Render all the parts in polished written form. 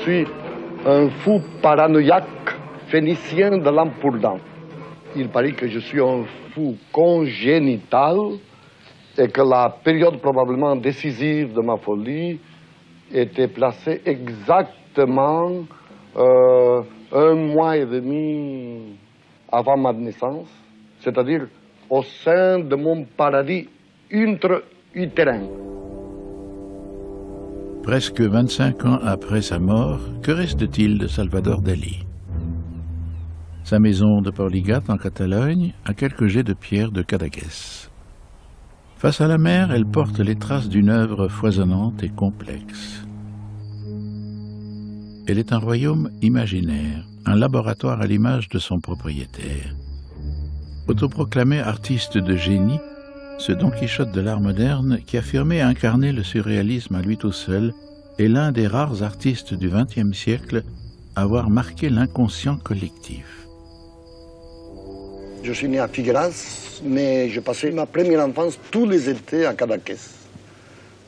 suis un fou paranoïaque phénicien de l'Ampourdan. Il paraît que je suis un fou congénital et que la période probablement décisive de ma folie était placée exactement 1 mois et demi avant ma naissance, c'est-à-dire au sein de mon paradis intra-utérin. Presque 25 ans après sa mort, que reste-t-il de Salvador Dalí? Sa maison de Porligat en Catalogne, à quelques jets de pierre de Cadaqués. Face à la mer, elle porte les traces d'une œuvre foisonnante et complexe. Elle est un royaume imaginaire, un laboratoire à l'image de son propriétaire. Autoproclamé artiste de génie, ce Don Quichotte de l'art moderne, qui affirmait incarner le surréalisme à lui tout seul, est l'un des rares artistes du XXe siècle à avoir marqué l'inconscient collectif. Je suis né à Figueras, mais j'ai passé ma première enfance tous les étés à Cadaqués.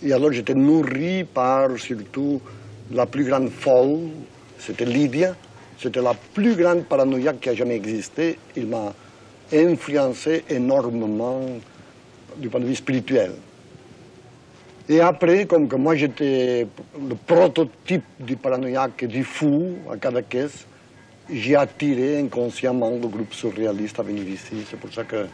Et alors j'étais nourri par surtout la plus grande folle, c'était Lydia. C'était la plus grande paranoïaque qui a jamais existé. Il m'a influencé énormément du point de vue spirituel. Et après, comme que moi j'étais le prototype du paranoïaque et du fou à Cadaqués, j'ai attiré inconsciemment le groupe surréaliste à venir ici. C'est pour ça que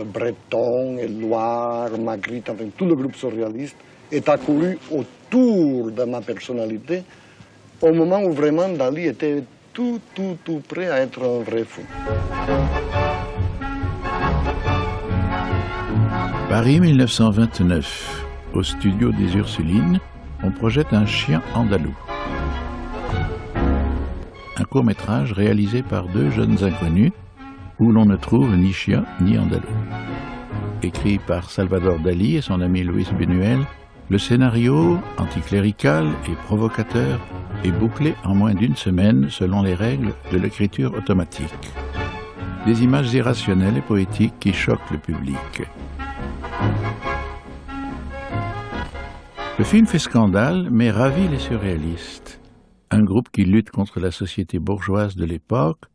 Breton, Éluard, Magritte, enfin tout le groupe surréaliste est accouru autour de ma personnalité au moment où vraiment Dalí était tout prêt à être un vrai fou. Paris 1929. Au studio des Ursulines, on projette un chien andalou. Un court-métrage réalisé par 2 jeunes inconnus où l'on ne trouve ni chien ni andalou. Écrit par Salvador Dalí et son ami Luis Buñuel, le scénario, anticlérical et provocateur, est bouclé en moins d'1 semaine selon les règles de l'écriture automatique. Des images irrationnelles et poétiques qui choquent le public. Le film fait scandale, mais ravit les surréalistes. Un groupe qui lutte contre la société bourgeoise de l'époque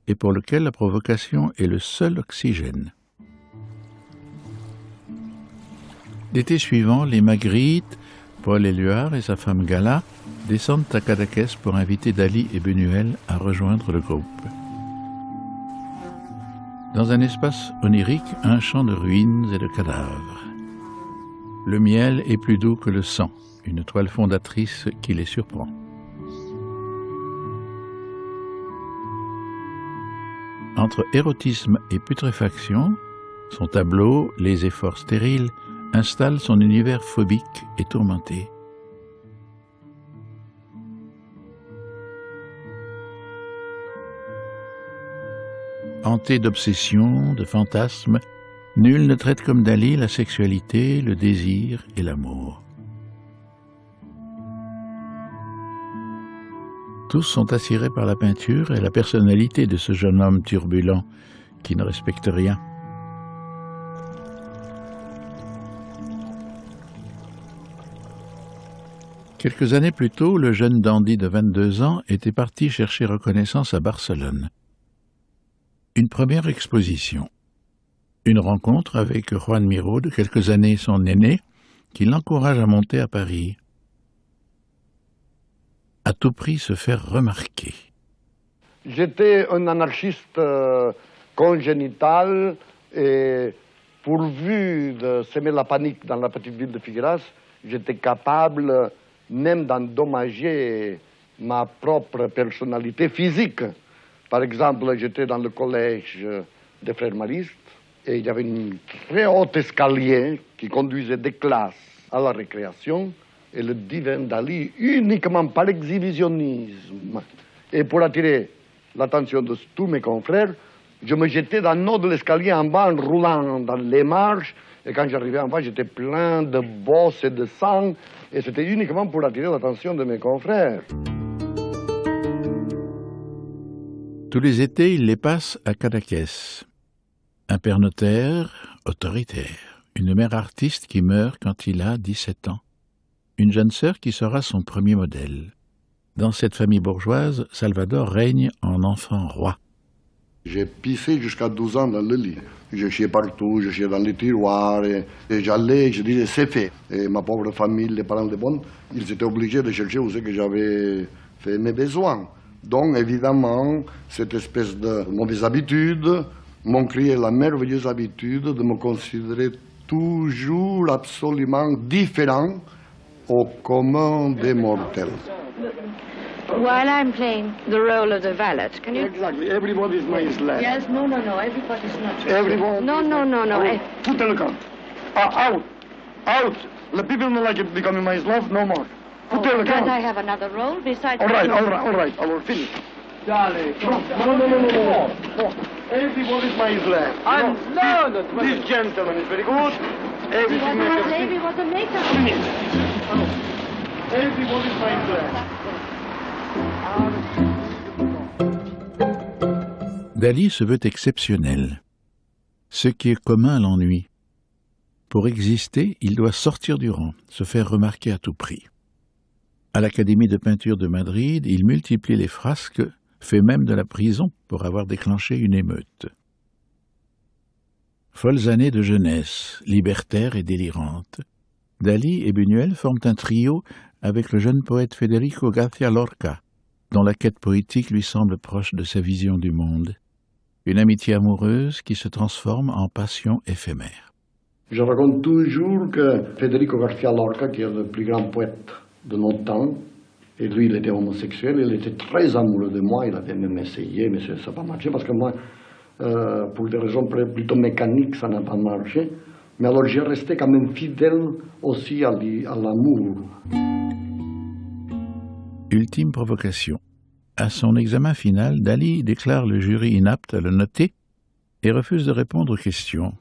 et pour lequel la provocation est le seul oxygène. L'été suivant, les Magritte, Paul Éluard et sa femme Gala descendent à Cadaqués pour inviter Dalí et Buñuel à rejoindre le groupe. Dans un espace onirique, un champ de ruines et de cadavres. Le miel est plus doux que le sang, une toile fondatrice qui les surprend. Entre érotisme et putréfaction, son tableau, Les efforts stériles, installe son univers phobique et tourmenté. Hanté d'obsessions, de fantasmes, nul ne traite comme Dalí la sexualité, le désir et l'amour. Tous sont attirés par la peinture et la personnalité de ce jeune homme turbulent qui ne respecte rien. Quelques années plus tôt, le jeune dandy de 22 ans était parti chercher reconnaissance à Barcelone. Une première exposition. Une rencontre avec Juan Miró, de quelques années son aîné, qui l'encourage à monter à Paris. À tout prix se faire remarquer. J'étais un anarchiste congénital et pourvu de semer la panique dans la petite ville de Figueras, j'étais capable même d'endommager ma propre personnalité physique. Par exemple, j'étais dans le collège des frères maristes et il y avait une très haute escalier qui conduisait des classes à la récréation et le divin Dalí, uniquement par exhibitionnisme et pour attirer l'attention de tous mes confrères, je me jetais dans le haut de l'escalier en bas en roulant dans les marches et quand j'arrivais en bas, j'étais plein de bosses et de sang et c'était uniquement pour attirer l'attention de mes confrères. Tous les étés, il les passe à Cadaqués. Un père notaire, autoritaire. Une mère artiste qui meurt quand il a 17 ans. Une jeune sœur qui sera son premier modèle. Dans cette famille bourgeoise, Salvador règne en enfant roi. J'ai pissé jusqu'à 12 ans dans le lit. Je chiais partout, je chiais dans les tiroirs, et j'allais, je disais, c'est fait. Et ma pauvre famille, les parents de bonne, ils étaient obligés de chercher où c'est que j'avais fait mes besoins. Donc, évidemment, cette espèce de mauvaise habitude m'ont créé la merveilleuse habitude de me considérer toujours absolument différent au commun des mortels. While I'm playing the role of the valet, can you? Exactly. Everybody's my slave. Yes, no, everybody's not. Everyone. No. Tout est le camp. Out. Out. The people don't like it becoming my slave no more. Tout est le camp. Can't I have another role besides? All right. I'll finish. Darling. No. Everybody's my slave. This gentleman is very good. Everything My slave, he was a maker. Finish. Everybody's my slave. Dali se veut exceptionnel. Ce qui est commun l'ennuie. Pour exister, il doit sortir du rang, se faire remarquer à tout prix. À l'Académie de peinture de Madrid, il multiplie les frasques, fait même de la prison pour avoir déclenché une émeute. Folles années de jeunesse, libertaires et délirantes, Dali et Buñuel forment un trio avec le jeune poète Federico García Lorca, dont la quête poétique lui semble proche de sa vision du monde. Une amitié amoureuse qui se transforme en passion éphémère. Je raconte toujours que Federico García Lorca, qui est le plus grand poète de notre temps, et lui il était homosexuel, il était très amoureux de moi, il avait même essayé, mais ça n'a pas marché, parce que moi, pour des raisons plutôt mécaniques, ça n'a pas marché. Mais alors j'ai resté quand même fidèle aussi à l'amour. Ultime provocation. À son examen final, Dali déclare le jury inapte à le noter et refuse de répondre aux questions.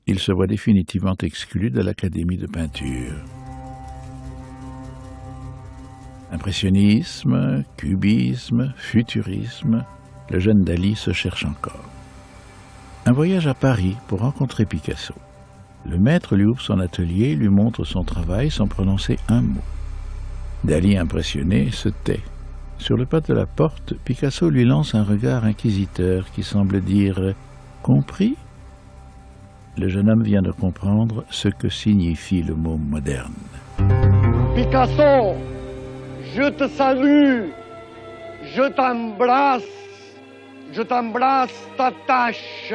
Il se voit définitivement exclu de l'Académie de peinture. Impressionnisme, cubisme, futurisme, le jeune Dali se cherche encore. Un voyage à Paris pour rencontrer Picasso. Le maître lui ouvre son atelier, lui montre son travail sans prononcer un mot. Dali, impressionné, se tait. Sur le pas de la porte, Picasso lui lance un regard inquisiteur qui semble dire « Compris ?» Le jeune homme vient de comprendre ce que signifie le mot moderne. Picasso, je te salue, je t'embrasse, t'attache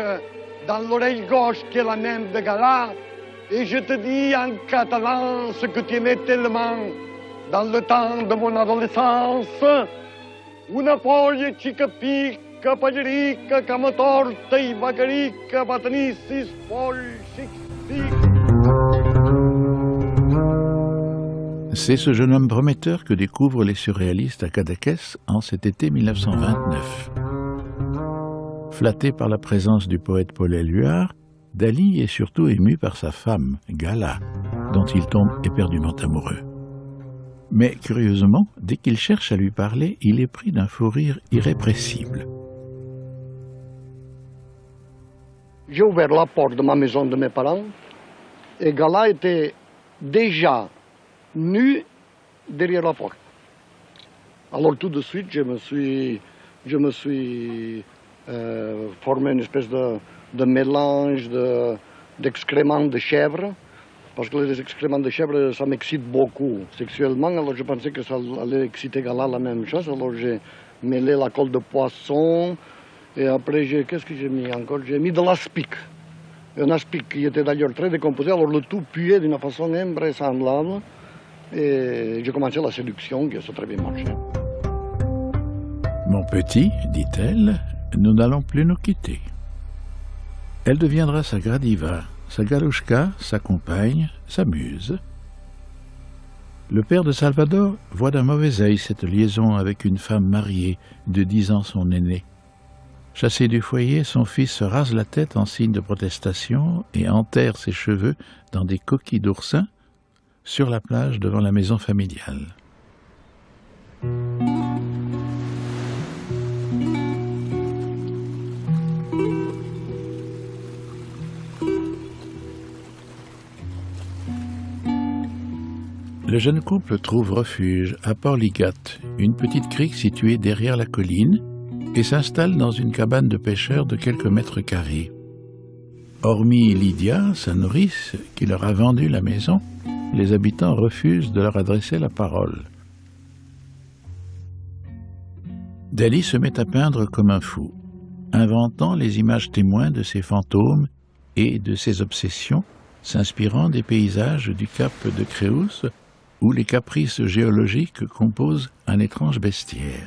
dans l'oreille gauche qui est la même de Gala, et je te dis en catalan ce que tu aimais tellement dans le temps de mon adolescence. Una foglia xica pica, pallerica, cama torta i vagarica, va tenir 6 folles, 6 pics. C'est ce jeune homme prometteur que découvrent les surréalistes à Cadaqués en cet été 1929. Flatté par la présence du poète Paul Éluard, Dali est surtout ému par sa femme, Gala, dont il tombe éperdument amoureux. Mais curieusement, dès qu'il cherche à lui parler, il est pris d'un fou rire irrépressible. J'ai ouvert la porte de ma maison de mes parents et Gala était déjà nu derrière la porte. Alors tout de suite, je me suis formé une espèce de mélange d'excréments de chèvre, parce que les excréments de chèvre, ça m'excite beaucoup sexuellement, alors je pensais que ça allait exciter Gala la même chose, alors j'ai mêlé la colle de poisson, et après, qu'est-ce que j'ai mis encore? J'ai mis de l'aspic. Un aspic qui était d'ailleurs très décomposé, alors le tout puait d'une façon invraisemblable, et j'ai commencé la séduction, qui a très bien marché. Mon petit, dit-elle, nous n'allons plus nous quitter. Elle deviendra sa gradiva, sa galouchka, sa compagne, sa muse. Le père de Salvador voit d'un mauvais œil cette liaison avec une femme mariée, de 10 ans son aîné. Chassé du foyer, son fils se rase la tête en signe de protestation et enterre ses cheveux dans des coquilles d'oursin sur la plage devant la maison familiale. Le Le jeune couple trouve refuge à Port-Ligat, une petite crique située derrière la colline, et s'installe dans une cabane de pêcheurs de quelques mètres carrés. Hormis Lydia, sa nourrice, qui leur a vendu la maison, les habitants refusent de leur adresser la parole. Dali se met à peindre comme un fou, inventant les images témoins de ses fantômes et de ses obsessions, s'inspirant des paysages du cap de Créus, où les caprices géologiques composent un étrange bestiaire.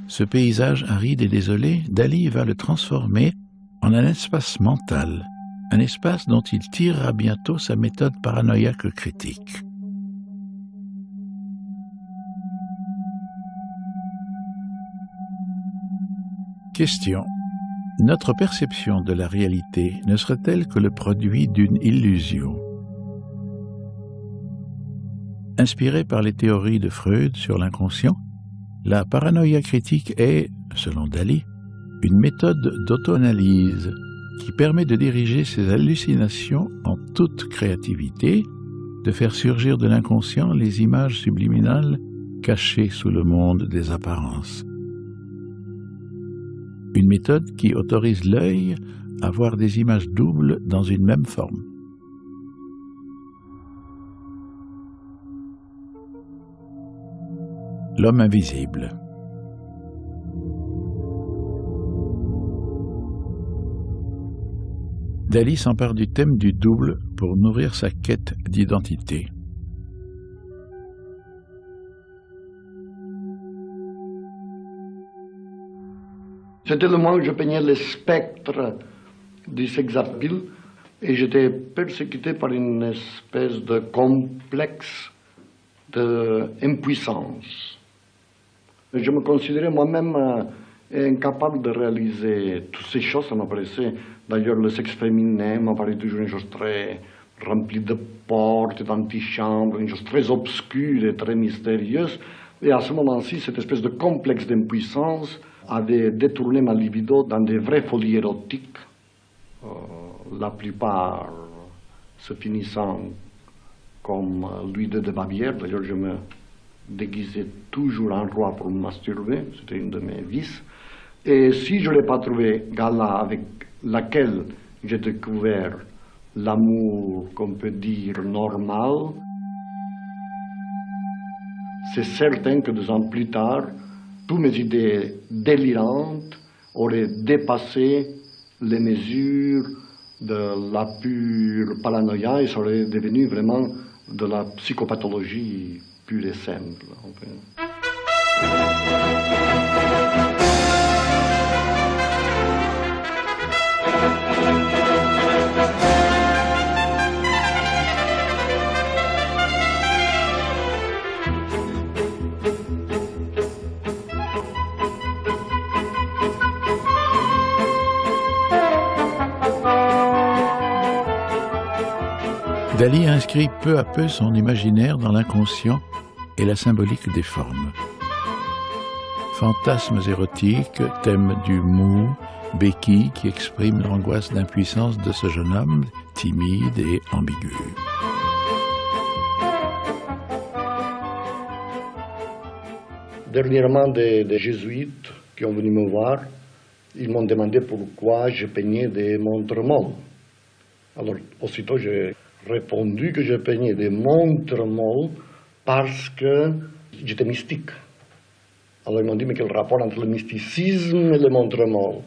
Ce paysage aride et désolé, Dali va le transformer en un espace mental, un espace dont il tirera bientôt sa méthode paranoïaque critique. Question. Notre perception de la réalité ne serait-elle que le produit d'une illusion? Inspirée par les théories de Freud sur l'inconscient, la paranoïa critique est, selon Dali, une méthode d'auto-analyse qui permet de diriger ses hallucinations en toute créativité, de faire surgir de l'inconscient les images subliminales cachées sous le monde des apparences. Une méthode qui autorise l'œil à voir des images doubles dans une même forme. L'homme invisible. Dali s'empare du thème du double pour nourrir sa quête d'identité. C'était le moment où je peignais le spectre du sex-appeal et j'étais persécuté par une espèce de complexe d'impuissance. Je me considérais moi-même incapable de réaliser toutes ces choses, ça m'apparaissait. D'ailleurs, le sexe féminin m'apparaît toujours une chose très remplie de portes, d'antichambres, une chose très obscure et très mystérieuse. Et à ce moment-ci, cette espèce de complexe d'impuissance avait détourné ma libido dans des vraies folies érotiques, la plupart se finissant comme Louis II de Bavière. D'ailleurs, je me déguisais toujours en roi pour me masturber, c'était une de mes vices. Et si je ne l'ai pas trouvé gala avec laquelle j'ai découvert l'amour qu'on peut dire normal, c'est certain que 2 ans plus tard, toutes mes idées délirantes auraient dépassé les mesures de la pure paranoïa et ça aurait devenu vraiment de la psychopathologie pure et simple. Dali inscrit peu à peu son imaginaire dans l'inconscient et la symbolique des formes. Fantasmes érotiques, thème du mou, béquille qui exprime l'angoisse d'impuissance de ce jeune homme, timide et ambigu. Dernièrement, des jésuites qui ont venu me voir, ils m'ont demandé pourquoi je peignais des montres molles. Alors, aussitôt, j'ai répondu que je peignais des montres molles parce que j'étais mystique. Alors ils m'ont dit, mais quel rapport entre le mysticisme et les montres molles?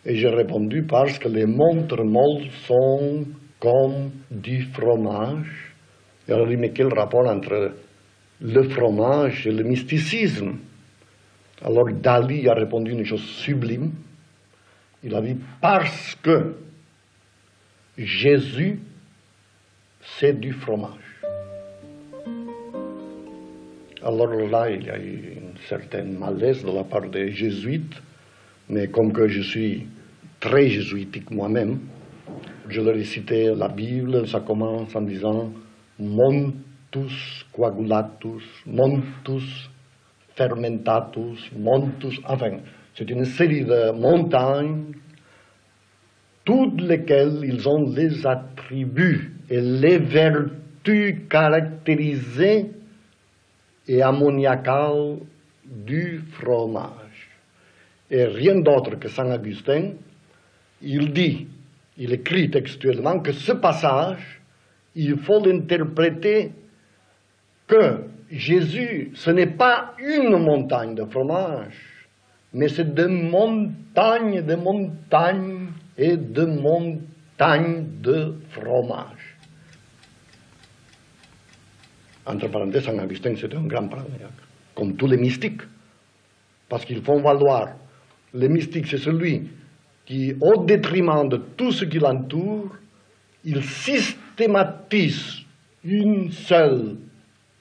Et j'ai répondu, parce que les montres molles sont comme du fromage. Et alors ils m'ont dit, mais quel rapport entre le fromage et le mysticisme? Alors Dali a répondu une chose sublime. Il a dit, parce que Jésus, c'est du fromage. Alors là, il y a eu une certaine malaise de la part des jésuites, mais comme que je suis très jésuitique moi-même, je leur ai cité la Bible, ça commence en disant « montus coagulatus, montus fermentatus, montus », enfin, c'est une série de montagnes toutes lesquelles ils ont les attributs et les vertus caractérisées et ammoniacales du fromage. Et rien d'autre que Saint Augustin, il écrit textuellement que ce passage, il faut l'interpréter que Jésus, ce n'est pas une montagne de fromage, mais c'est de montagnes et de montagnes de fromage. Entre parenthèses, Saint Augustin, c'était un grand paranoïaque, comme tous les mystiques, parce qu'ils font valoir. Le mystique, c'est celui qui, au détriment de tout ce qui l'entoure, il systématise une seule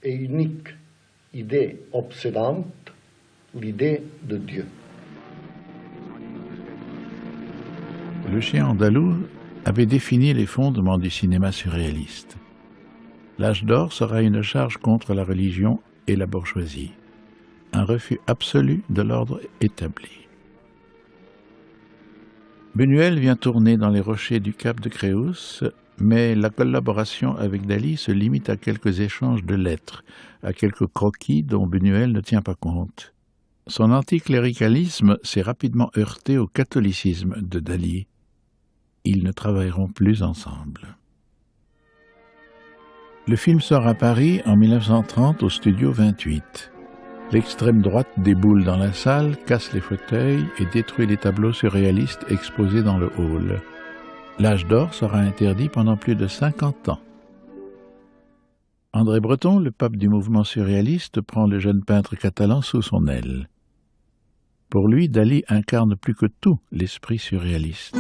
et unique idée obsédante, l'idée de Dieu. Le chien andalou avait défini les fondements du cinéma surréaliste. L'âge d'or sera une charge contre la religion et la bourgeoisie, un refus absolu de l'ordre établi. Buñuel vient tourner dans les rochers du Cap de Creus, mais la collaboration avec Dali se limite à quelques échanges de lettres, à quelques croquis dont Buñuel ne tient pas compte. Son anticléricalisme s'est rapidement heurté au catholicisme de Dali. Ils ne travailleront plus ensemble. Le film sort à Paris en 1930 au Studio 28. L'extrême droite déboule dans la salle, casse les fauteuils et détruit les tableaux surréalistes exposés dans le hall. L'âge d'or sera interdit pendant plus de 50 ans. André Breton, le pape du mouvement surréaliste, prend le jeune peintre catalan sous son aile. Pour lui, Dali incarne plus que tout l'esprit surréaliste.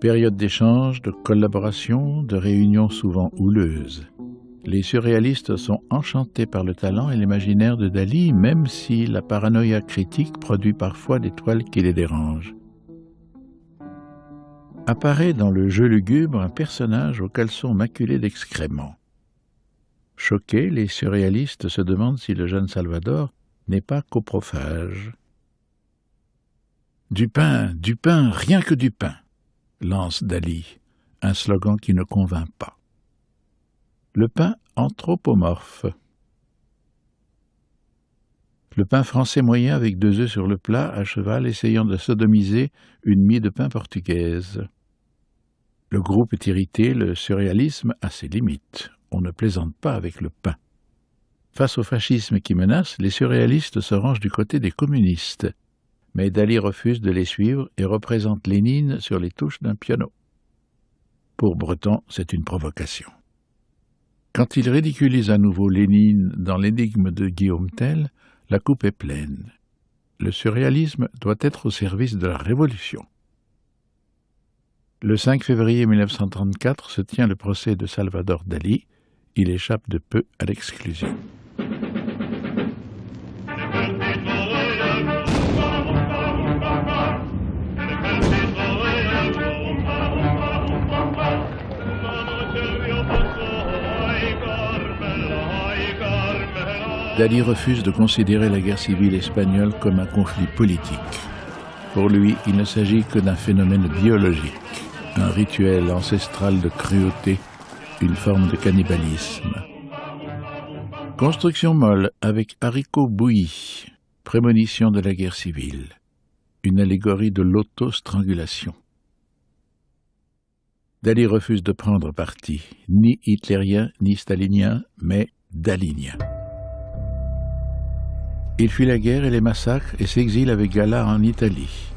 Période d'échange, de collaboration, de réunions souvent houleuses. Les surréalistes sont enchantés par le talent et l'imaginaire de Dali, même si la paranoïa critique produit parfois des toiles qui les dérangent. Apparaît dans le jeu lugubre un personnage au caleçon maculé d'excréments. Choqués, les surréalistes se demandent si le jeune Salvador n'est pas coprophage. « Du pain, rien que du pain !» lance Dali, un slogan qui ne convainc pas. Le pain anthropomorphe. Le pain français moyen avec 2 œufs sur le plat, à cheval, essayant de sodomiser une mie de pain portugaise. Le groupe est irrité, le surréalisme a ses limites. On ne plaisante pas avec le pain. Face au fascisme qui menace, les surréalistes se rangent du côté des communistes. Mais Dali refuse de les suivre et représente Lénine sur les touches d'un piano. Pour Breton, c'est une provocation. Quand il ridiculise à nouveau Lénine dans l'énigme de Guillaume Tell, la coupe est pleine. Le surréalisme doit être au service de la révolution. Le 5 février 1934 se tient le procès de Salvador Dali. Il échappe de peu à l'exclusion. Dali refuse de considérer la guerre civile espagnole comme un conflit politique. Pour lui, il ne s'agit que d'un phénomène biologique, un rituel ancestral de cruauté, une forme de cannibalisme. Construction molle avec haricots bouillis, prémonition de la guerre civile, une allégorie de l'auto-strangulation. Dali refuse de prendre parti, ni hitlérien ni stalinien, mais dalinien. Il fuit la guerre et les massacres et s'exile avec Gala en Italie,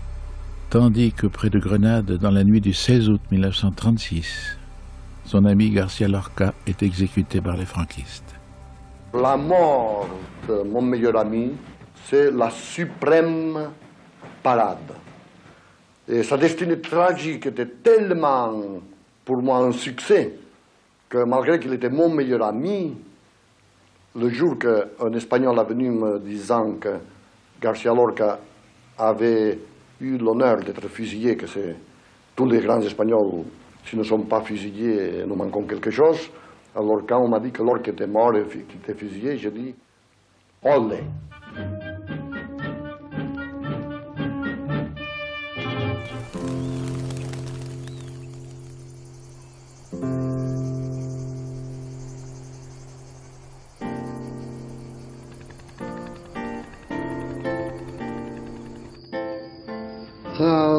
tandis que près de Grenade, dans la nuit du 16 août 1936, son ami Garcia Lorca est exécuté par les franquistes. La mort de mon meilleur ami, c'est la suprême parade. Et sa destinée tragique était tellement, pour moi, un succès, que malgré qu'il était mon meilleur ami, le jour qu'un Espagnol est venu me disant que Garcia Lorca avait eu l'honneur d'être fusillé, que c'est tous les grands Espagnols, s'ils ne sont pas fusillés, nous manquons quelque chose. Alors quand on m'a dit que Lorca était mort et qu'il était fusillé, j'ai dit « Olé !»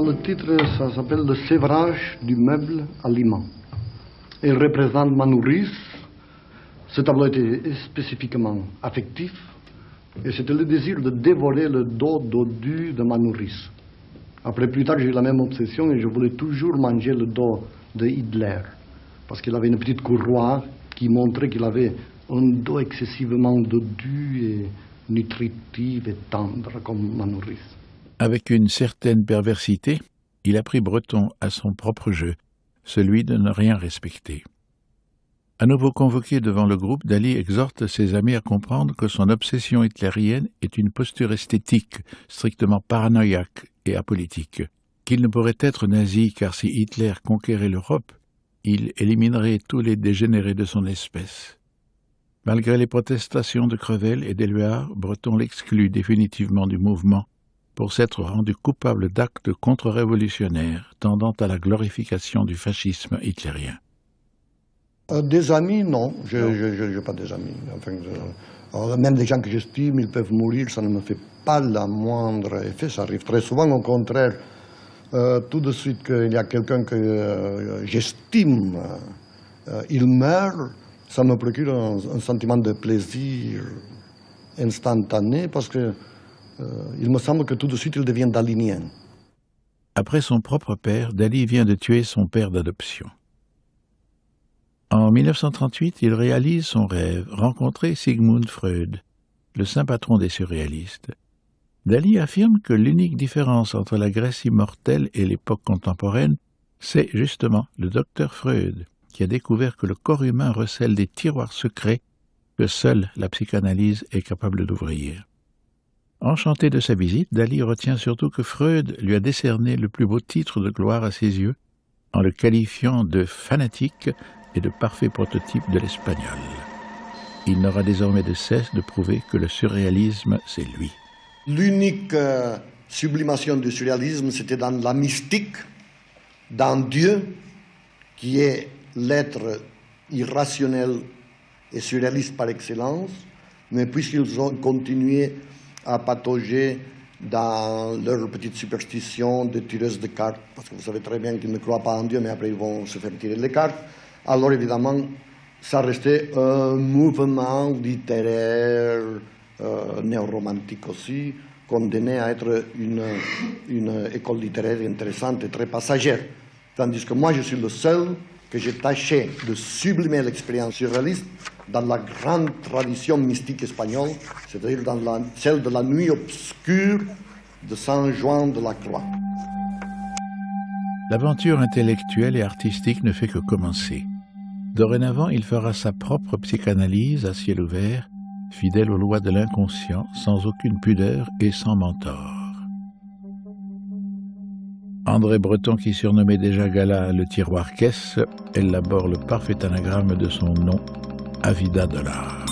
Le titre, ça s'appelle « Le sévrage du meuble aliment ». Il représente Manouris. Ce tableau était spécifiquement affectif et c'était le désir de dévorer le dos dodu de Manouris. Après, plus tard, j'ai eu la même obsession et je voulais toujours manger le dos de Hitler parce qu'il avait une petite courroie qui montrait qu'il avait un dos excessivement dodu et nutritif et tendre comme Manouris. Avec une certaine perversité, il a pris Breton à son propre jeu, celui de ne rien respecter. À nouveau convoqué devant le groupe, Dali exhorte ses amis à comprendre que son obsession hitlérienne est une posture esthétique, strictement paranoïaque et apolitique, qu'il ne pourrait être nazi car si Hitler conquérait l'Europe, il éliminerait tous les dégénérés de son espèce. Malgré les protestations de Crevel et d'Éluard, Breton l'exclut définitivement du mouvement pour s'être rendu coupable d'actes contre-révolutionnaires tendant à la glorification du fascisme hitlérien. Des amis, non. Je n'ai pas des amis. Enfin, même des gens que j'estime, ils peuvent mourir, ça ne me fait pas le moindre effet. Ça arrive très souvent, au contraire. Tout de suite qu'il y a quelqu'un que j'estime, il meurt, ça me procure un sentiment de plaisir instantané parce que il me semble que tout de suite il devient dalinien. Après son propre père, Dali vient de tuer son père d'adoption. En 1938, il réalise son rêve, rencontrer Sigmund Freud, le saint patron des surréalistes. Dali affirme que l'unique différence entre la Grèce immortelle et l'époque contemporaine, c'est justement le docteur Freud, qui a découvert que le corps humain recèle des tiroirs secrets que seule la psychanalyse est capable d'ouvrir. Enchanté de sa visite, Dali retient surtout que Freud lui a décerné le plus beau titre de gloire à ses yeux, en le qualifiant de fanatique et de parfait prototype de l'espagnol. Il n'aura désormais de cesse de prouver que le surréalisme, c'est lui. L'unique sublimation du surréalisme, c'était dans la mystique, dans Dieu, qui est l'être irrationnel et surréaliste par excellence, mais puisqu'ils ont continué à patauger dans leur petite superstition de tireuse de cartes, parce que vous savez très bien qu'ils ne croient pas en Dieu, mais après ils vont se faire tirer les cartes. Alors évidemment, ça restait un mouvement littéraire néo-romantique aussi, condamné à être une école littéraire intéressante et très passagère. Tandis que moi, je suis le seul que j'ai tâché de sublimer l'expérience surréaliste dans la grande tradition mystique espagnole, c'est-à-dire dans celle de la nuit obscure de Saint Jean de la Croix. L'aventure intellectuelle et artistique ne fait que commencer. Dorénavant, il fera sa propre psychanalyse à ciel ouvert, fidèle aux lois de l'inconscient, sans aucune pudeur et sans mentor. André Breton, qui surnommait déjà Gala le tiroir caisse, élabore le parfait anagramme de son nom, Avida Dollar.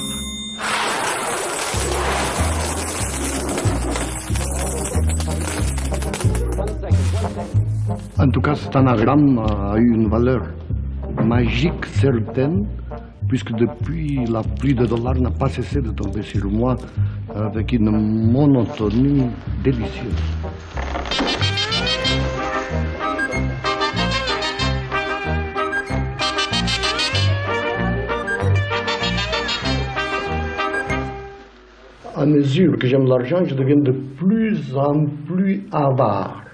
En tout cas, cet anagramme a eu une valeur magique certaine, puisque depuis, la pluie de dollars n'a pas cessé de tomber sur moi avec une monotonie délicieuse. À mesure que j'aime l'argent, je deviens de plus en plus avare.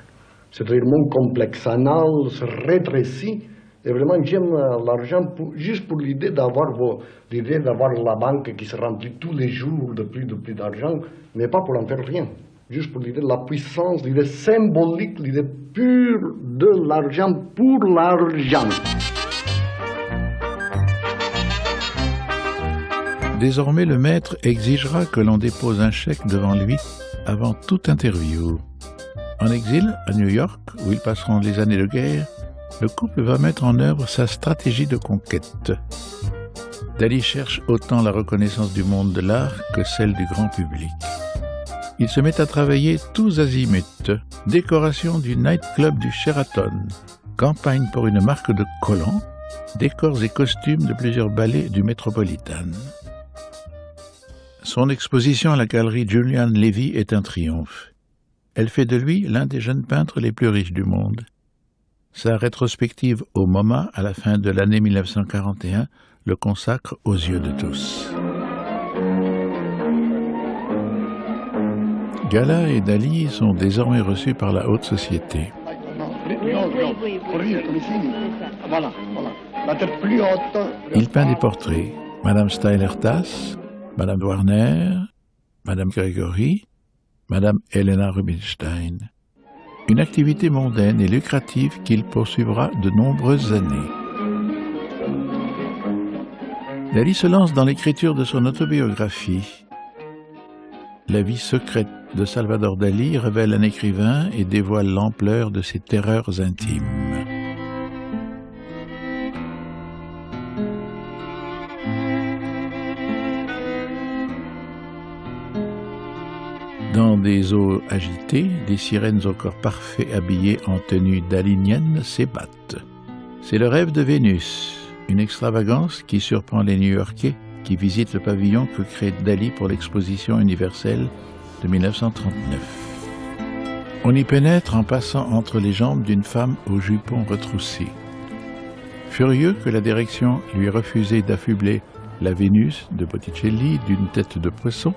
C'est-à-dire mon complexe anal se rétrécit. Et vraiment, j'aime l'argent juste pour l'idée d'avoir la banque qui se remplit tous les jours de plus d'argent, mais pas pour en faire rien. Juste pour l'idée de la puissance, l'idée symbolique, l'idée pure de l'argent pour l'argent. Désormais, le maître exigera que l'on dépose un chèque devant lui avant toute interview. En exil, à New York, où ils passeront les années de guerre, le couple va mettre en œuvre sa stratégie de conquête. Dali cherche autant la reconnaissance du monde de l'art que celle du grand public. Ils se mettent à travailler tous azimuts. Décoration du nightclub du Sheraton, campagne pour une marque de collants, décors et costumes de plusieurs ballets du Metropolitan. Son exposition à la galerie Julian Levy est un triomphe. Elle fait de lui l'un des jeunes peintres les plus riches du monde. Sa rétrospective au MoMA à la fin de l'année 1941 le consacre aux yeux de tous. Gala et Dali sont désormais reçus par la haute société. Il peint des portraits. Madame Styler-Tass, Madame Warner, Madame Gregory, Madame Helena Rubinstein. Une activité mondaine et lucrative qu'il poursuivra de nombreuses années. Dali se lance dans l'écriture de son autobiographie. La vie secrète de Salvador Dali révèle un écrivain et dévoile l'ampleur de ses terreurs intimes. Dans des eaux agitées, des sirènes au corps parfait habillées en tenue dalinienne s'ébattent. C'est le rêve de Vénus, une extravagance qui surprend les New-Yorkais qui visitent le pavillon que crée Dali pour l'exposition universelle de 1939. On y pénètre en passant entre les jambes d'une femme au jupon retroussé. Furieux que la direction lui ait refusé d'affubler la Vénus de Botticelli d'une tête de poisson,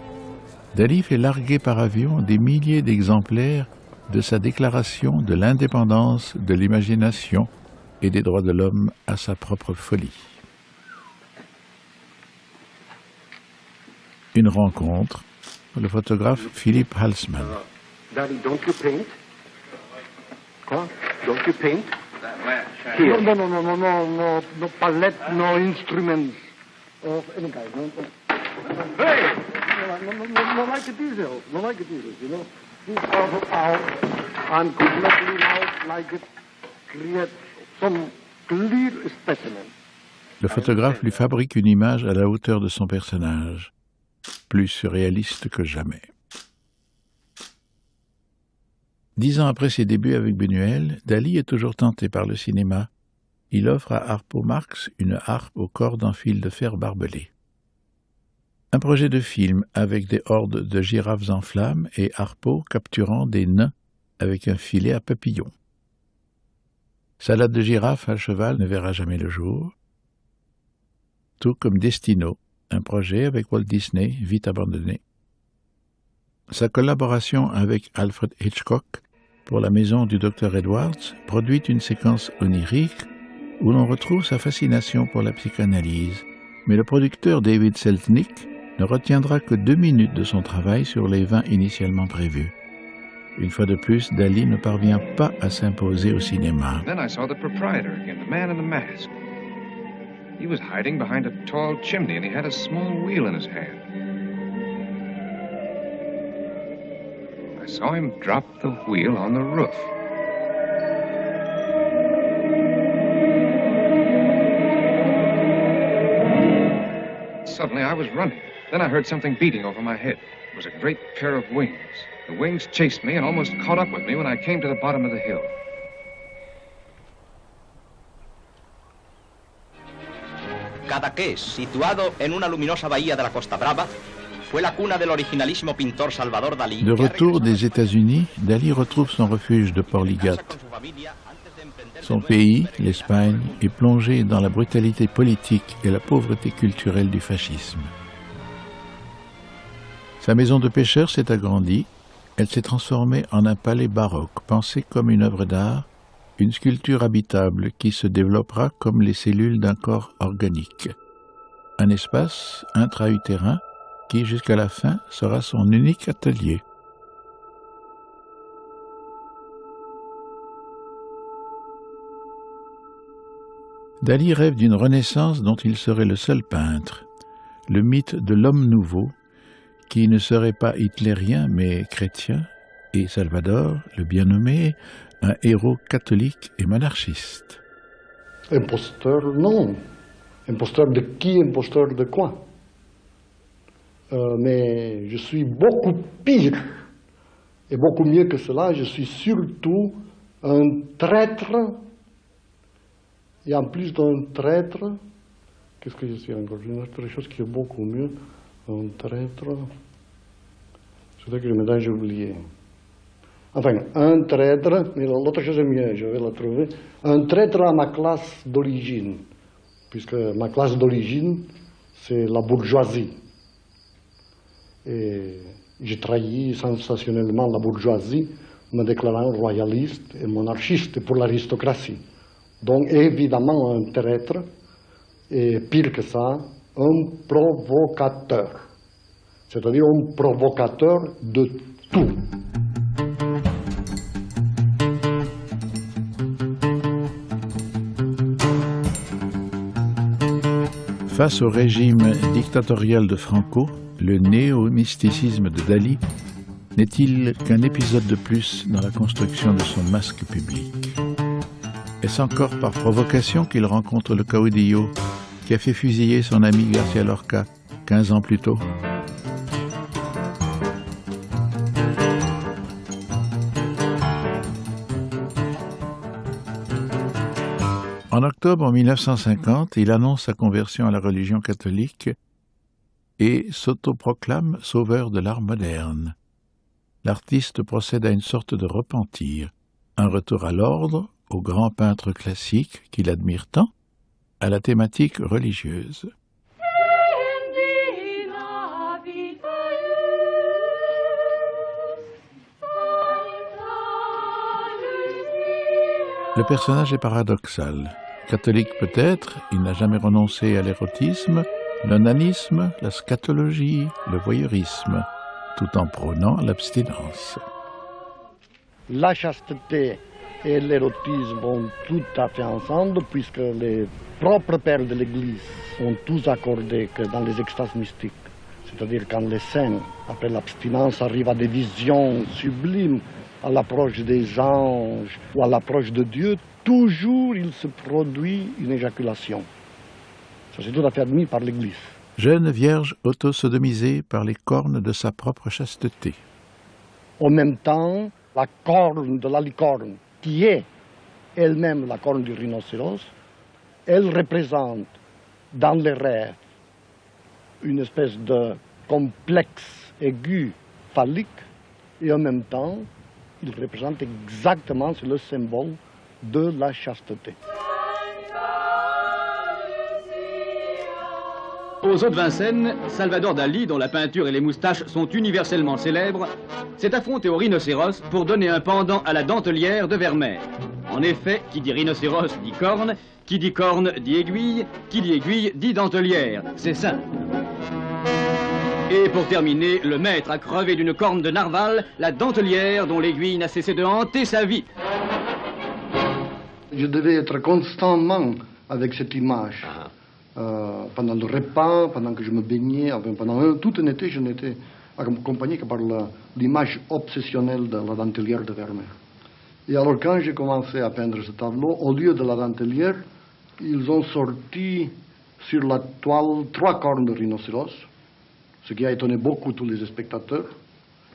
Dali fait larguer par avion des milliers d'exemplaires de sa déclaration de l'indépendance de l'imagination et des droits de l'homme à sa propre folie. Une rencontre, le photographe Philippe Halsman. Daddy, don't you paint? Quoi? Don't you paint? Here. No palette, no instruments of any kind. Hey! No like a diesel, you know. This powerful out and could not leave out like it create some clear specimen. Le photographe lui fabrique une image à la hauteur de son personnage, plus surréaliste que jamais. 10 ans après ses débuts avec Buñuel, Dali est toujours tenté par le cinéma. Il offre à Harpo Marx une harpe au cordes en fil de fer barbelé. Un projet de film avec des hordes de girafes en flammes et Harpo capturant des nains avec un filet à papillons. Salade de girafe à cheval ne verra jamais le jour, tout comme Destino, un projet avec Walt Disney vite abandonné. Sa collaboration avec Alfred Hitchcock pour La maison du Dr Edwards produit une séquence onirique où l'on retrouve sa fascination pour la psychanalyse, mais le producteur David Selznick ne retiendra que 2 minutes de son travail sur les 20 initialement prévus. Une fois de plus, Dali ne parvient pas à s'imposer au cinéma. Then I saw the proprietor again, the man in the mask. He was hiding behind a tall chimney and he had a small wheel in his hand. I saw him drop the wheel on the roof. Suddenly I was running. Then I heard something beating over my head. It was a great pair of wings. The wings chased me and almost caught up with me when I came to the bottom of the hill. Cadaqués, situado en una luminosa bahía de la Costa Brava, fue la cuna del originalísimo pintor Salvador Dalí. De retour des États-Unis, Dali retrouve son refuge de Portligat. Son pays, l'Espagne, est plongé dans la brutalité politique et la pauvreté culturelle du fascisme. Sa maison de pêcheur s'est agrandie, elle s'est transformée en un palais baroque, pensé comme une œuvre d'art, une sculpture habitable qui se développera comme les cellules d'un corps organique. Un espace intra-utérin qui, jusqu'à la fin, sera son unique atelier. Dali rêve d'une renaissance dont il serait le seul peintre, le mythe de l'homme nouveau, qui ne serait pas hitlérien mais chrétien, et Salvador, le bien nommé, un héros catholique et monarchiste. Imposteur, non. Imposteur de qui, imposteur de quoi? Mais je suis beaucoup pire. Et beaucoup mieux que cela, je suis surtout un traître. Et en plus d'un traître, qu'est-ce que je suis encore? Une autre chose qui est beaucoup mieux. Un traître. C'est ça que j'ai oublié. Enfin, un traître, mais l'autre chose est mieux, je vais la trouver. Un traître à ma classe d'origine. Puisque ma classe d'origine, c'est la bourgeoisie. Et j'ai trahi sensationnellement la bourgeoisie, me déclarant royaliste et monarchiste pour l'aristocratie. Donc évidemment un traître, et pire que ça, un provocateur. C'est-à-dire un provocateur de tout. Face au régime dictatorial de Franco, le néo-mysticisme de Dali n'est-il qu'un épisode de plus dans la construction de son masque public? Est-ce encore par provocation qu'il rencontre le caudillo qui a fait fusiller son ami Garcia Lorca 15 ans plus tôt? En octobre 1950, il annonce sa conversion à la religion catholique et s'autoproclame sauveur de l'art moderne. L'artiste procède à une sorte de repentir, un retour à l'ordre, au grand peintre classique qu'il admire tant, à la thématique religieuse. Le personnage est paradoxal. Catholique peut-être, il n'a jamais renoncé à l'érotisme, l'onanisme, la scatologie, le voyeurisme, tout en prônant l'abstinence. La chasteté et l'érotisme vont tout à fait ensemble, puisque les propres pères de l'Église ont tous accordé que dans les extases mystiques, c'est-à-dire quand les saints, après l'abstinence, arrivent à des visions sublimes, à l'approche des anges ou à l'approche de Dieu, toujours il se produit une éjaculation. Ça, c'est tout à fait admis par l'Église. Jeune vierge autosodomisée par les cornes de sa propre chasteté. En même temps, la corne de la licorne, qui est elle-même la corne du rhinocéros, elle représente dans les rêves une espèce de complexe aigu phallique, et en même temps, il représente exactement le symbole de la chasteté. Aux eaux de Vincennes, Salvador Dali, dont la peinture et les moustaches sont universellement célèbres, s'est affronté au rhinocéros pour donner un pendant à la dentelière de Vermeer. En effet, qui dit rhinocéros dit corne, qui dit corne dit aiguille, qui dit aiguille dit dentelière. C'est simple. Et pour terminer, le maître a crevé d'une corne de narval la dentelière dont l'aiguille n'a cessé de hanter sa vie. Je devais être constamment avec cette image. Pendant le repas, pendant que je me baignais, enfin, pendant tout un été, je n'étais accompagné que par l'image obsessionnelle de la dentelière de Vermeer. Et alors quand j'ai commencé à peindre ce tableau, au lieu de la dentelière, ils ont sorti sur la toile 3 cornes de rhinocéros, ce qui a étonné beaucoup tous les spectateurs.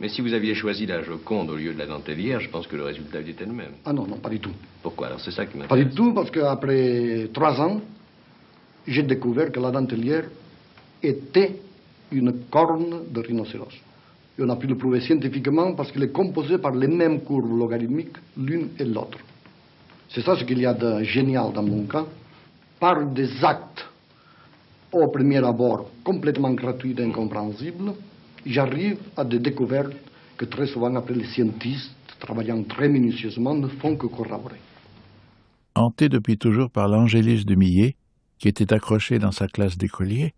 Mais si vous aviez choisi la Joconde au lieu de la dentelière, je pense que le résultat était le même. Ah non, non, pas du tout. Pourquoi? Alors c'est ça qui m'intéresse. Pas du tout, parce qu'après 3 ans, j'ai découvert que la dentelière était une corne de rhinocéros. Et on a pu le prouver scientifiquement parce qu'elle est composée par les mêmes courbes logarithmiques l'une et l'autre. C'est ça ce qu'il y a de génial dans mon cas. Par des actes, au premier abord, complètement gratuits et incompréhensibles, j'arrive à des découvertes que très souvent après les scientifiques, travaillant très minutieusement, ne font que corroborer. Hanté depuis toujours par l'Angélus de Millet, qui était accroché dans sa classe d'écolier,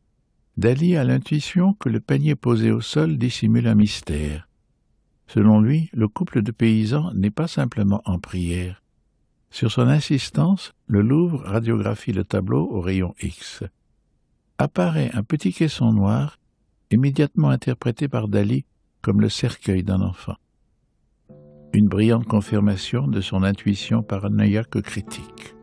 Dali a l'intuition que le panier posé au sol dissimule un mystère. Selon lui, le couple de paysans n'est pas simplement en prière. Sur son insistance, le Louvre radiographie le tableau au rayon X. Apparaît un petit caisson noir immédiatement interprété par Dali comme le cercueil d'un enfant. Une brillante confirmation de son intuition paranoïaque critique.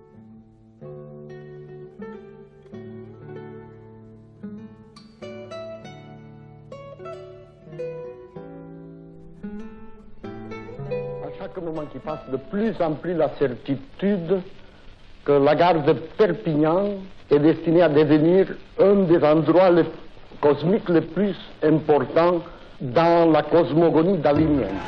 À chaque moment qui passe, de plus en plus la certitude que la gare de Perpignan est destinée à devenir un des endroits cosmiques les plus importants dans la cosmogonie dalinienne.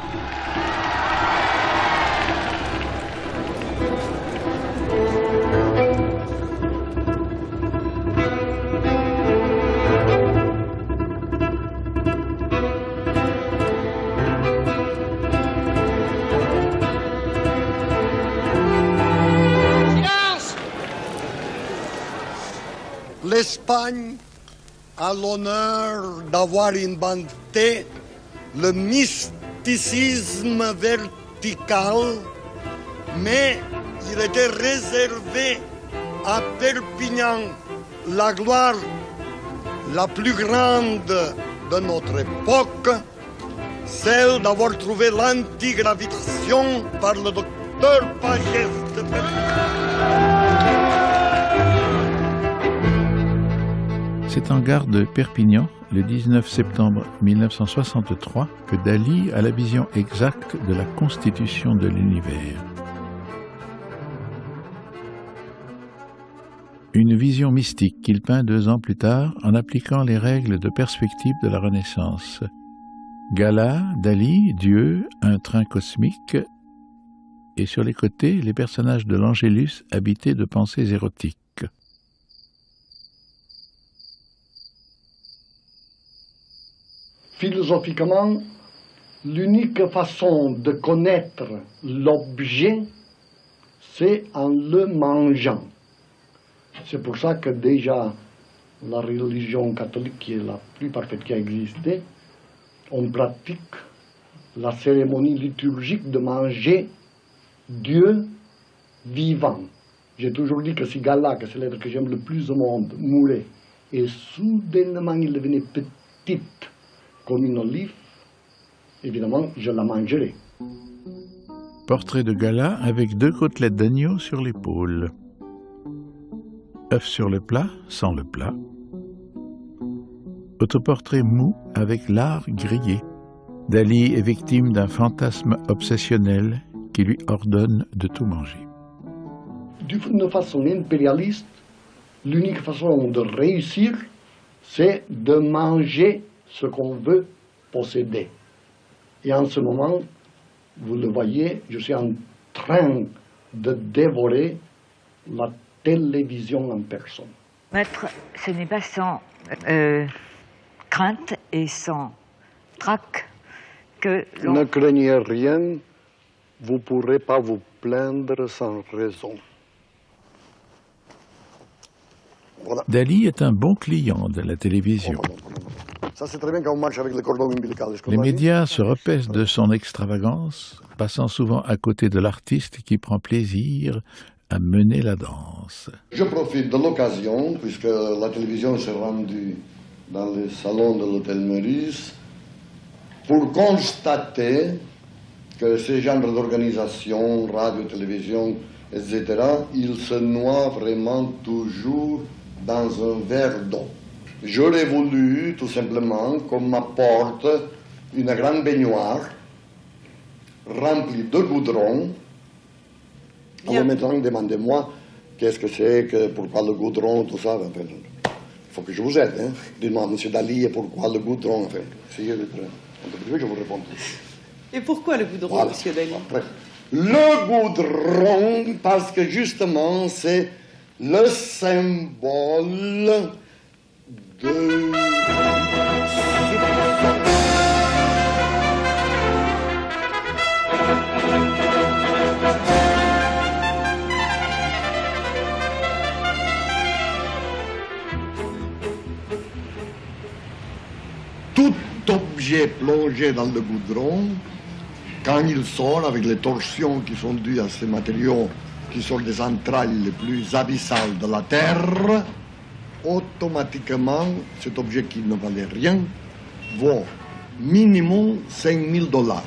L'Espagne a l'honneur d'avoir inventé le mysticisme vertical, mais il était réservé à Perpignan, la gloire la plus grande de notre époque, celle d'avoir trouvé l'antigravitation par le docteur Pagès de Perpignan. C'est en gare de Perpignan, le 19 septembre 1963, que Dali a la vision exacte de la constitution de l'univers. Une vision mystique qu'il peint 2 ans plus tard en appliquant les règles de perspective de la Renaissance. Gala, Dali, Dieu, un train cosmique, et sur les côtés, les personnages de l'Angélus habités de pensées érotiques. Philosophiquement, l'unique façon de connaître l'objet, c'est en le mangeant. C'est pour ça que déjà la religion catholique, qui est la plus parfaite qui a existé, on pratique la cérémonie liturgique de manger Dieu vivant. J'ai toujours dit que si Gala, que c'est l'être que j'aime le plus au monde, mourait, et soudainement il devenait petite, comme une olive, évidemment, je la mangerai. Portrait de Gala avec 2 côtelettes d'agneau sur l'épaule. Œuf sur le plat, sans le plat. Autoportrait mou avec lard grillé. Dali est victime d'un fantasme obsessionnel qui lui ordonne de tout manger. D'une façon impérialiste, l'unique façon de réussir, c'est de manger ce qu'on veut posséder. Et en ce moment, vous le voyez, je suis en train de dévorer la télévision en personne. Maître, ce n'est pas sans crainte et sans trac que l'on... Ne craignez rien, vous ne pourrez pas vous plaindre sans raison. Voilà. Dali est un bon client de la télévision. Ça, c'est très bien quand on marche avec le cordon ombilical. Les médias se repaissent de son extravagance, passant souvent à côté de l'artiste qui prend plaisir à mener la danse. Je profite de l'occasion, puisque la télévision s'est rendue dans le salon de l'hôtel Meurice, pour constater que ce genre d'organisation, radio, télévision, etc., ils se noient vraiment toujours dans un verre d'eau. J'aurais voulu, tout simplement, qu'on m'apporte une grande baignoire remplie de goudron. Alors maintenant, demandez-moi qu'est-ce que c'est, pourquoi le goudron, tout ça. Enfin, il faut que je vous aide. Hein. Dites-moi, M. Dali, pourquoi le goudron? Enfin, essayez d'être intelligent, je vous réponds. Et pourquoi le goudron, voilà. M. Dali? Le goudron, parce que justement, c'est le symbole de... Tout objet plongé dans le goudron, quand il sort avec les torsions qui sont dues à ces matériaux qui sont des entrailles les plus abyssales de la Terre, automatiquement, cet objet qui ne valait rien vaut minimum $5,000.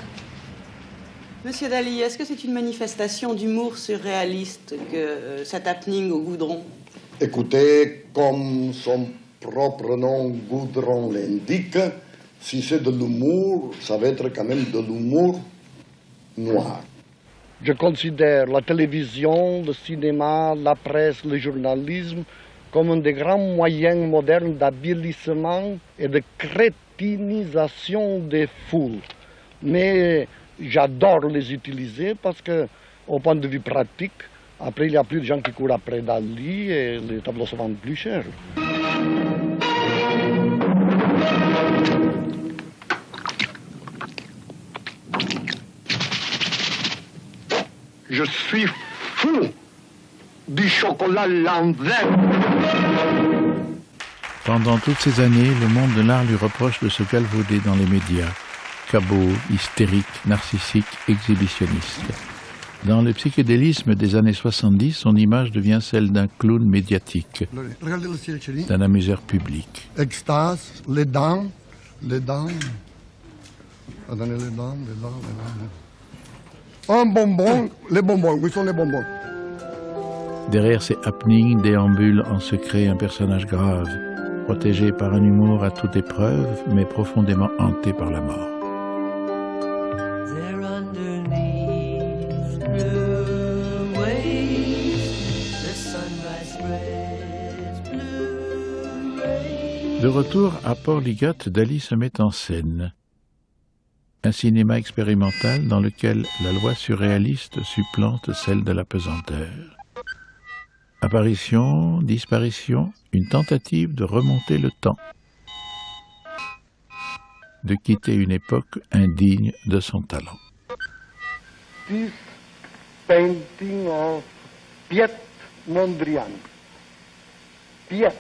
Monsieur Dali, est-ce que c'est une manifestation d'humour surréaliste que cet happening au goudron? Écoutez, comme son propre nom goudron l'indique, si c'est de l'humour, ça va être quand même de l'humour noir. Je considère la télévision, le cinéma, la presse, le journalisme comme un des grands moyens modernes d'avilissement et de crétinisation des foules. Mais j'adore les utiliser parce que, au point de vue pratique, après il n'y a plus de gens qui courent après Dali et les tableaux se vendent plus cher. Je suis fou du chocolat l'envers. Pendant toutes ces années, le monde de l'art lui reproche de se galvauder dans les médias, cabot, hystérique, narcissique, exhibitionniste. Dans le psychédélisme des années 70, son image devient celle d'un clown médiatique, d'un amuseur public. Extase, les dents. Attendez, les dents. Un bonbon, les bonbons, où sont les bonbons? Derrière ces happenings déambule en secret un personnage grave, protégé par un humour à toute épreuve, mais profondément hanté par la mort. De retour à Port-Ligat, Dali se met en scène. Un cinéma expérimental dans lequel la loi surréaliste supplante celle de la pesanteur. Apparition, disparition, une tentative de remonter le temps, de quitter une époque indigne de son talent. This painting of Piet Mondrian. Piet,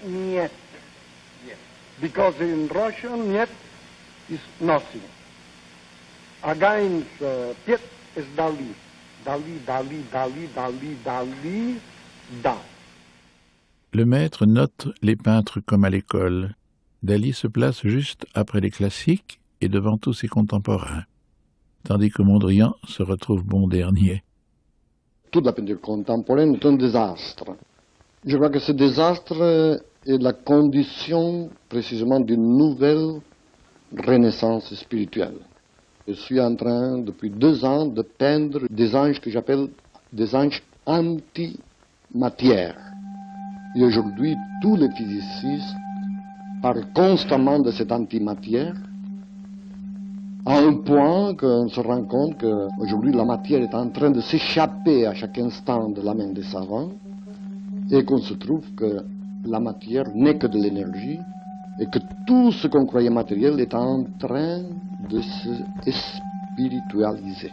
niet. Because in Russian, niet is nothing. Against Piet is Dali. Dali, da. Le maître note les peintres comme à l'école. Dali se place juste après les classiques et devant tous ses contemporains, tandis que Mondrian se retrouve bon dernier. Toute la peinture contemporaine est un désastre. Je crois que ce désastre est la condition précisément d'une nouvelle renaissance spirituelle. Je suis en train, depuis 2 ans, de peindre des anges que j'appelle des anges anti-matière. Et aujourd'hui, tous les physicists parlent constamment de cette antimatière, à un point qu'on se rend compte qu'aujourd'hui la matière est en train de s'échapper à chaque instant de la main des savants, et qu'on se trouve que la matière n'est que de l'énergie, et que tout ce qu'on croyait matériel est en train de se spiritualiser.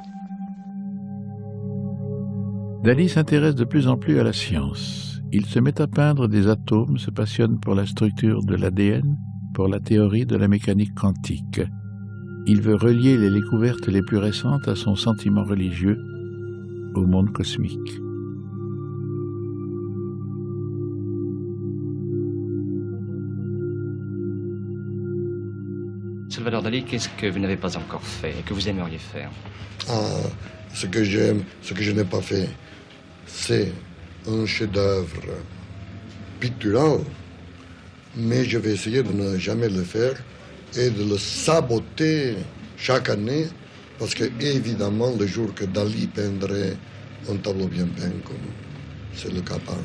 Dali s'intéresse de plus en plus à la science. Il se met à peindre des atomes, se passionne pour la structure de l'ADN, pour la théorie de la mécanique quantique. Il veut relier les découvertes les plus récentes à son sentiment religieux, au monde cosmique. Salvador Dali, qu'est-ce que vous n'avez pas encore fait et que vous aimeriez faire? Ce que j'aime, ce que je n'ai pas fait, c'est un chef-d'œuvre pictural, mais je vais essayer de ne jamais le faire et de le saboter chaque année, parce que évidemment le jour que Dali peindrait un tableau bien peint, comme c'est le cas par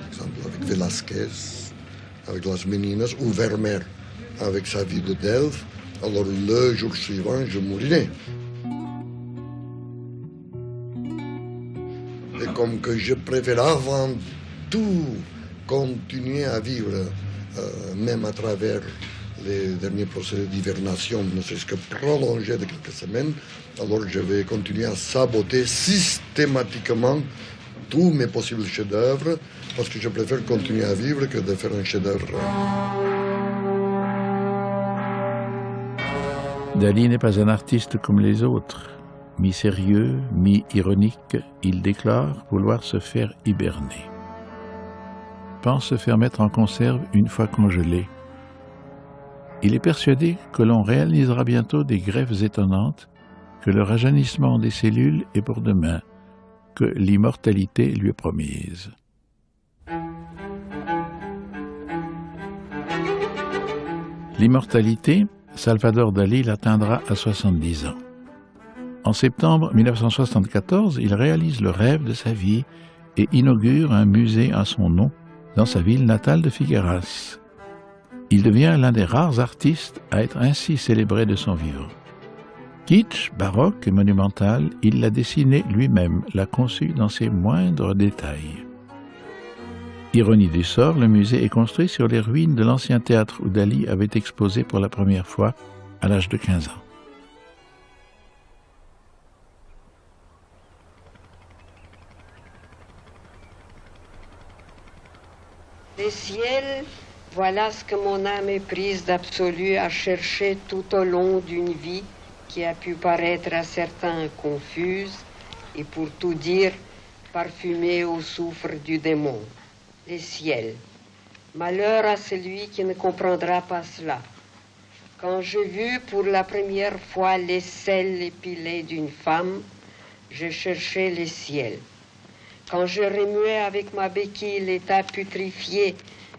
exemple avec Velázquez, avec Las Meninas, ou Vermeer avec sa vie de Delphes, alors le jour suivant je mourirai. Et comme que je préfère avant tout continuer à vivre, même à travers les derniers procédés d'hivernation, ne serait-ce que prolongés de quelques semaines, alors je vais continuer à saboter systématiquement tous mes possibles chefs-d'œuvre, parce que je préfère continuer à vivre que de faire un chef-d'œuvre. Dali n'est pas un artiste comme les autres, mi-sérieux, mi-ironique, il déclare vouloir se faire hiberner. Pense se faire mettre en conserve une fois congelé. Il est persuadé que l'on réalisera bientôt des greffes étonnantes, que le rajeunissement des cellules est pour demain, que l'immortalité lui est promise. L'immortalité, Salvador Dalí l'atteindra à 70 ans. En septembre 1974, il réalise le rêve de sa vie et inaugure un musée à son nom dans sa ville natale de Figueras. Il devient l'un des rares artistes à être ainsi célébré de son vivant. Kitsch, baroque et monumental, il l'a dessiné lui-même, l'a conçu dans ses moindres détails. Ironie du sort, le musée est construit sur les ruines de l'ancien théâtre où Dalí avait exposé pour la première fois à l'âge de 15 ans. Les ciels, voilà ce que mon âme éprise d'absolu a cherché tout au long d'une vie qui a pu paraître à certains confuse et pour tout dire parfumée au soufre du démon. Les ciels. Malheur à celui qui ne comprendra pas cela. Quand j'ai vu pour la première fois l'aisselle épilée d'une femme, j'ai cherché les ciels. Quand je remuais avec ma béquille l'état putrifié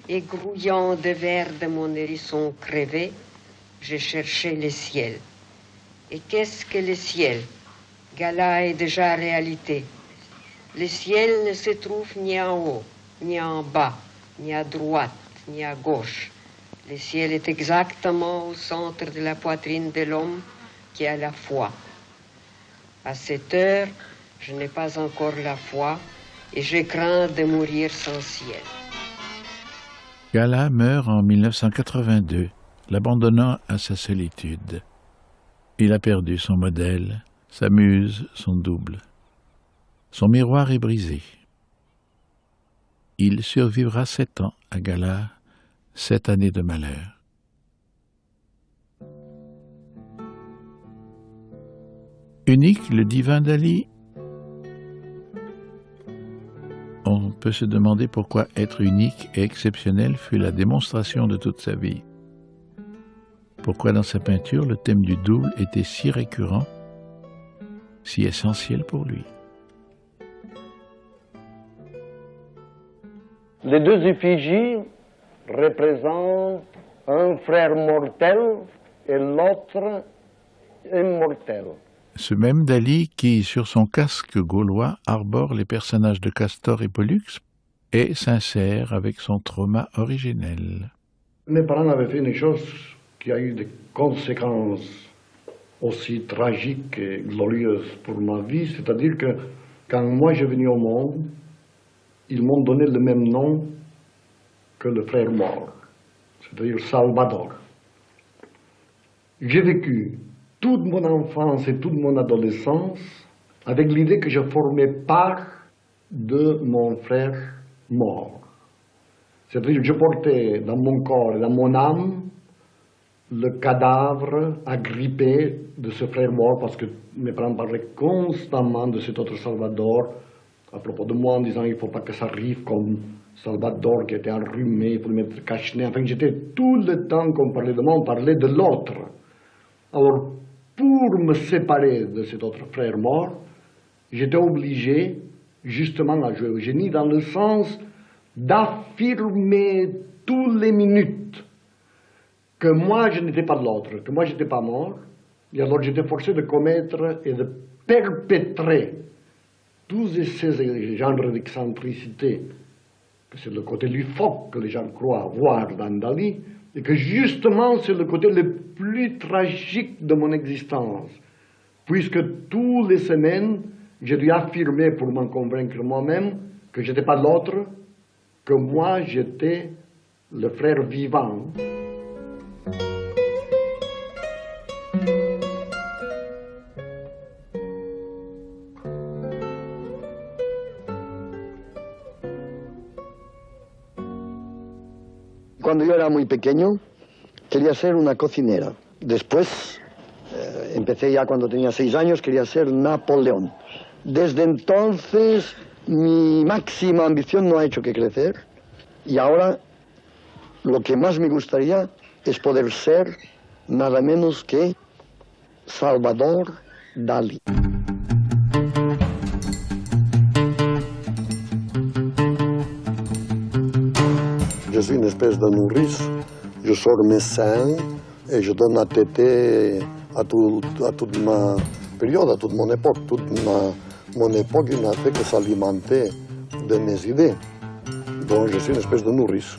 et grouillant de verre de mon hérisson crevé, j'ai cherché les ciels. Et qu'est-ce que les ciels? Gala est déjà réalité. Le ciel ne se trouve ni en haut, ni en bas, ni à droite, ni à gauche. Le ciel est exactement au centre de la poitrine de l'homme qui a la foi. À cette heure, je n'ai pas encore la foi et je crains de mourir sans ciel. Gala meurt en 1982, l'abandonnant à sa solitude. Il a perdu son modèle, sa muse, son double. Son miroir est brisé. Il survivra 7 ans à Gala, 7 années de malheur. Unique, le divin Dalí. On peut se demander pourquoi être unique et exceptionnel fut la démonstration de toute sa vie. Pourquoi dans sa peinture le thème du double était si récurrent, si essentiel pour lui. Les deux effigies représentent un frère mortel et l'autre immortel. Ce même Dalí qui, sur son casque gaulois, arbore les personnages de Castor et Pollux, est sincère avec son trauma originel. Mes parents avaient fait une chose qui a eu des conséquences aussi tragiques et glorieuses pour ma vie, c'est-à-dire que quand moi je venu au monde, ils m'ont donné le même nom que le frère mort, c'est-à-dire Salvador. J'ai vécu toute mon enfance et toute mon adolescence avec l'idée que je formais part de mon frère mort. C'est-à-dire que je portais dans mon corps et dans mon âme le cadavre agrippé de ce frère mort, parce que mes parents parlaient constamment de cet autre Salvador à propos de moi en disant il ne faut pas que ça arrive comme Salvador qui était enrhumé, il faut le mettre cache-nez. Enfin, j'étais tout le temps qu'on parlait de moi, on parlait de l'autre. Alors, pour me séparer de cet autre frère mort, j'étais obligé justement à jouer au génie dans le sens d'affirmer toutes les minutes que moi je n'étais pas de l'autre, que moi je n'étais pas mort, et alors j'étais forcé de commettre et de perpétrer tous ces genres d'excentricité, que c'est le côté loufoque que les gens croient voir dans Dalí, et que justement c'est le côté le plus tragique de mon existence, puisque toutes les semaines, j'ai dû affirmer pour m'en convaincre moi-même que je n'étais pas l'autre, que moi j'étais le frère vivant. Cuando yo era muy pequeño, quería ser una cocinera. Después, Empecé ya cuando tenía 6 años, quería ser Napoleón. Desde entonces mi máxima ambición no ha hecho que crecer y ahora lo que más me gustaría es poder ser nada menos que Salvador Dalí. Je suis une espèce de nourrice, je sors médecin et je donne à téter à toute ma période, à toute mon époque. Toute mon époque n'a fait que s'alimenter de mes idées. Donc je suis une espèce de nourrice.